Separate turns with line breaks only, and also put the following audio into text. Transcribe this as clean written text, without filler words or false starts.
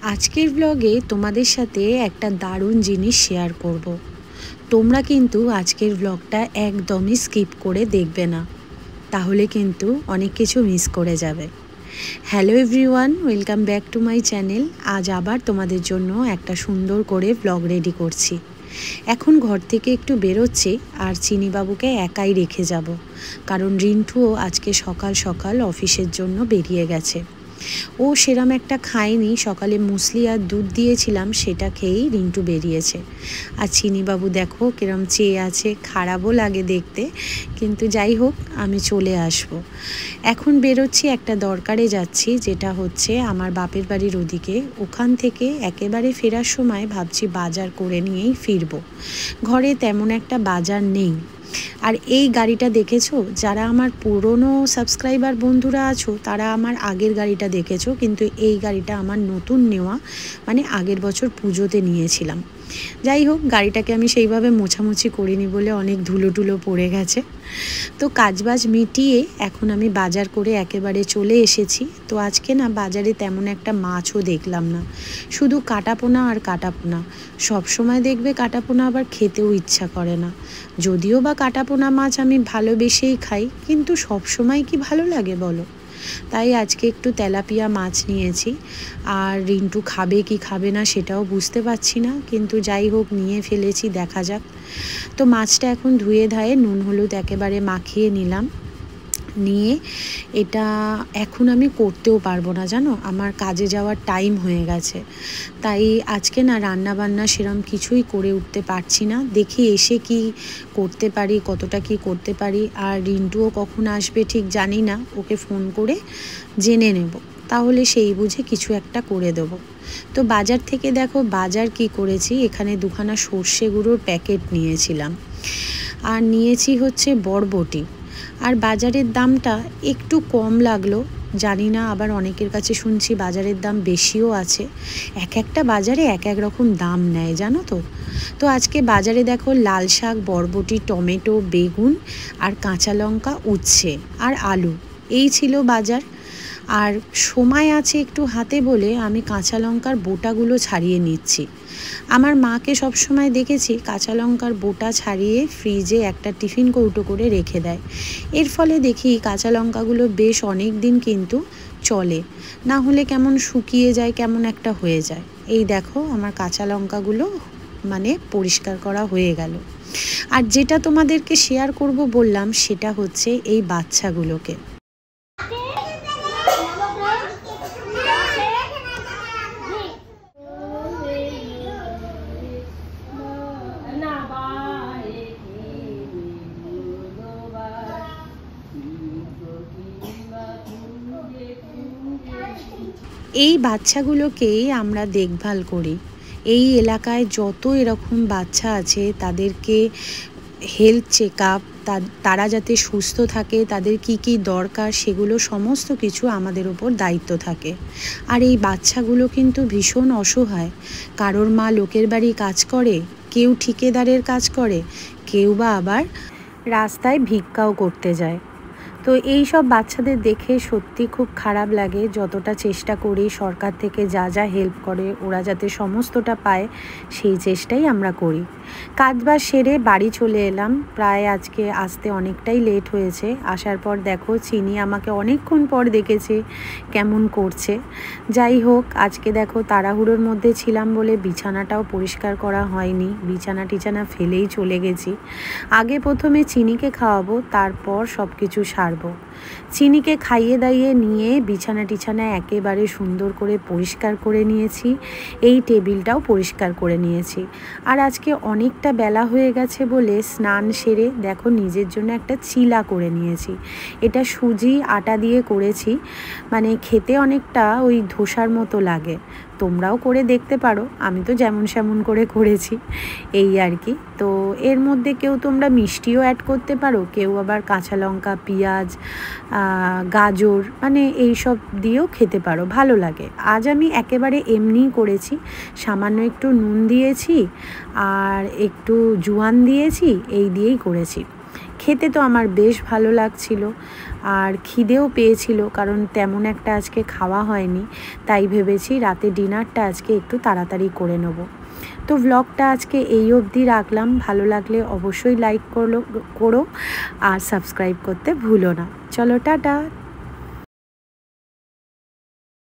আজকের ব্লগে তোমাদের সাথে একটা দারুণ জিনিস শেয়ার করব। তোমরা কিন্তু আজকের ব্লগটা একদমই স্কিপ করে দেখবে না, তাহলে কিন্তু অনেক কিছু মিস করে যাবে। Hello everyone, welcome back to my channel. আজ আবার তোমাদের জন্য একটা সুন্দর করে ব্লগ রেডি করছি। এখন ঘর থেকে একটু বেরোচ্ছি, আর চিনিবাবুকে একাই রেখে যাব, কারণ রিন্টুও আজকে সকাল সকাল অফিসের জন্য বেরিয়ে গেছে। ও সেরম একটা খায়নি, সকালে মুসলি আর দুধ দিয়েছিলাম, সেটা খেয়েই রিন্টু বেরিয়েছে। আর চিনিবাবু দেখো কিরম চেয়ে আছে, খারাপও লাগে দেখতে, কিন্তু যাই হোক আমি চলে আসব। এখন বেরোচ্ছি, একটা দরকারে যাচ্ছি, যেটা হচ্ছে আমার বাপের বাড়ির ওদিকে। ওখান থেকে একেবারে ফেরার সময় ভাবছি বাজার করে নিয়েই ফিরবো। ঘরে তেমন একটা বাজার নেই। আর এই গাড়িটা দেখেছো, যারা আমার পুরনো সাবস্ক্রাইবার বন্ধুরা আছো তারা আমার আগের গাড়িটা দেখেছো, কিন্তু এই গাড়িটা আমার নতুন নেওয়া, মানে আগের বছর পুজোতে নিয়েছিলাম। যাই হোক, গাড়িটাকে আমি সেইভাবে মোছামুছি করিনি বলে অনেক ধুলো টুলো পড়ে গেছে। তো কাজবাজ মিটিয়ে এখন আমি বাজার করে একেবারে চলে এসেছি। তো আজকে না বাজারে তেমন একটা মাছও দেখলাম না, শুধু কাটাপোনা আর কাটাপোনা। সবসময় দেখবে কাটাপোনা আবার খেতেও ইচ্ছা করে না, যদিও বা কাটাপোনা মাছ আমি ভালোবেসেই খাই, কিন্তু সবসময় কি ভালো লাগে বলো। তাই আজকে একটু তেলাপিয়া মাছ নিয়েছি। আর রিন্টু খাবে কি খাবে না সেটাও বুঝতে পারছি না, কিন্তু যাই হোক নিয়ে ফেলেছি, দেখা যাক। তো মাছটা এখন ধুয়ে ধায়ে নুন হলুদ একেবারে মাখিয়ে নিলাম। নিয়ে এটা এখন আমি করতেও পারবো না, জানো, আমার কাজে যাওয়ার টাইম হয়ে গেছে। তাই আজকে না রান্না বান্না সেরম কিছুই করে উঠতে পারছি না। দেখি এসে কি করতে পারি, কতটা কি করতে পারি। আর রিন্টুও কখন আসবে ঠিক জানি না, ওকে ফোন করে জেনে নেব, তাহলে সেই বুঝে কিছু একটা করে দেবো। তো বাজার থেকে দেখো বাজার কি করেছি, এখানে দুখানা সর্ষে গুঁড়োর প্যাকেট নিয়েছিলাম, আর নিয়েছি হচ্ছে বরবটি। আর বাজারের দামটা একটু কম লাগলো, জানি না, আবার অনেকের কাছে শুনছি বাজারের দাম বেশিও আছে। এক একটা বাজারে এক এক রকম দাম নেয়, জানো তো। তো আজকে বাজারে দেখো লাল শাক, বরবটি, টমেটো, বেগুন আর কাঁচা লঙ্কা, উচ্ছে আর আলু, এই ছিল বাজার। আর সময় আছে একটু হাতে বলে আমি কাঁচা লঙ্কার বোটাগুলো ছাড়িয়ে নিচ্ছি। আমার মাকে সবসময় দেখেছি কাঁচা লঙ্কার বোটা ছাড়িয়ে ফ্রিজে একটা টিফিন কৌটো করে রেখে দেয়। এর ফলে দেখি কাঁচা লঙ্কাগুলো বেশ অনেক দিন কিন্তু চলে, না হলে কেমন শুকিয়ে যায়, কেমন একটা হয়ে যায়। এই দেখো আমার কাঁচা লঙ্কাগুলো মানে পরিষ্কার করা হয়ে গেল। আর যেটা তোমাদেরকে শেয়ার করব বললাম, সেটা হচ্ছে এই বাচ্চাগুলোকে। এই বাচ্চাগুলোকেই আমরা দেখভাল করি। এই এলাকায় যত এরকম বাচ্চা আছে তাদেরকে হেলথ চেক আপ, তারা যাতে সুস্থ থাকে, তাদের কি কি দরকার সেগুলো সমস্ত কিছু আমাদের ওপর দায়িত্ব থাকে। আর এই বাচ্চাগুলো কিন্তু ভীষণ অসহায়। কারোর মা লোকের বাড়ি কাজ করে, কেউ ঠিকাদারের কাজ করে, কেউ বা আবার রাস্তায় ভিক্ষাও করতে যায়। তো এই সব বাচ্চাদের দেখে সত্যি খুব খারাপ লাগে। যতটা চেষ্টা করি সরকার থেকে যা যা হেল্প করে ওরা যাতে সমস্তটা পায়, সেই চেষ্টাই আমরা করি। কাজবাজ সেরে বাড়ি চলে এলাম, প্রায় আজকে আসতে অনেকটাই লেট হয়েছে। আসার পর দেখো চিনি আমাকে অনেকক্ষণ পর দেখেছে কেমন করছে। যাই হোক, আজকে দেখো তাড়াহুড়োর মধ্যে ছিলাম বলে বিছানাটাও পরিষ্কার করা হয়নি, বিছানা টিছানা ফেলেই চলে গেছি। আগে প্রথমে চিনিকে খাওয়াবো, তারপর সব কিছু সারবো। চিনিকে খাইয়ে দাইয়ে নিয়ে বিছানা টিছানা একেবারে সুন্দর করে পরিষ্কার করে নিয়েছি, এই টেবিলটাও পরিষ্কার করে নিয়েছি। আর আজকে অনেকটা বেলা হয়ে গেছে বলে স্নান সেরে দেখো নিজের জন্য একটা চিলা করে নিয়েছি। এটা সুজি আটা দিয়ে করেছি, মানে খেতে অনেকটা ওই ধোসার মতো লাগে। তোমরাও করে দেখতে পারো, আমি তো যেমন সেমন করে করেছি, এই আর কি। তো এর মধ্যে কেউ তোমরা মিষ্টিও অ্যাড করতে পারো, কেউ আবার কাঁচা লঙ্কা, পেঁয়াজ, গাজর, মানে এই সব দিয়েও খেতে পারো, ভালো লাগে। আজ আমি একেবারে এমনিই করেছি, সামান্য একটু নুন দিয়েছি আর একটু জোয়ান দিয়েছি, এই দিয়েই করেছি। খেতে তো আমার বেশ ভালো লাগছিল আর খিদেও পেয়েছিল, কারণ তেমন একটা আজকে খাওয়া হয়নি, তাই ভেবেছি রাতে ডিনারটা আজকে একটু তাড়াতাড়ি করে নেব। তো ব্লগটা আজকে এই অবধি রাখলাম। ভালো লাগলে অবশ্যই লাইক করো আর সাবস্ক্রাইব করতে ভুলো না। চলো টাটা।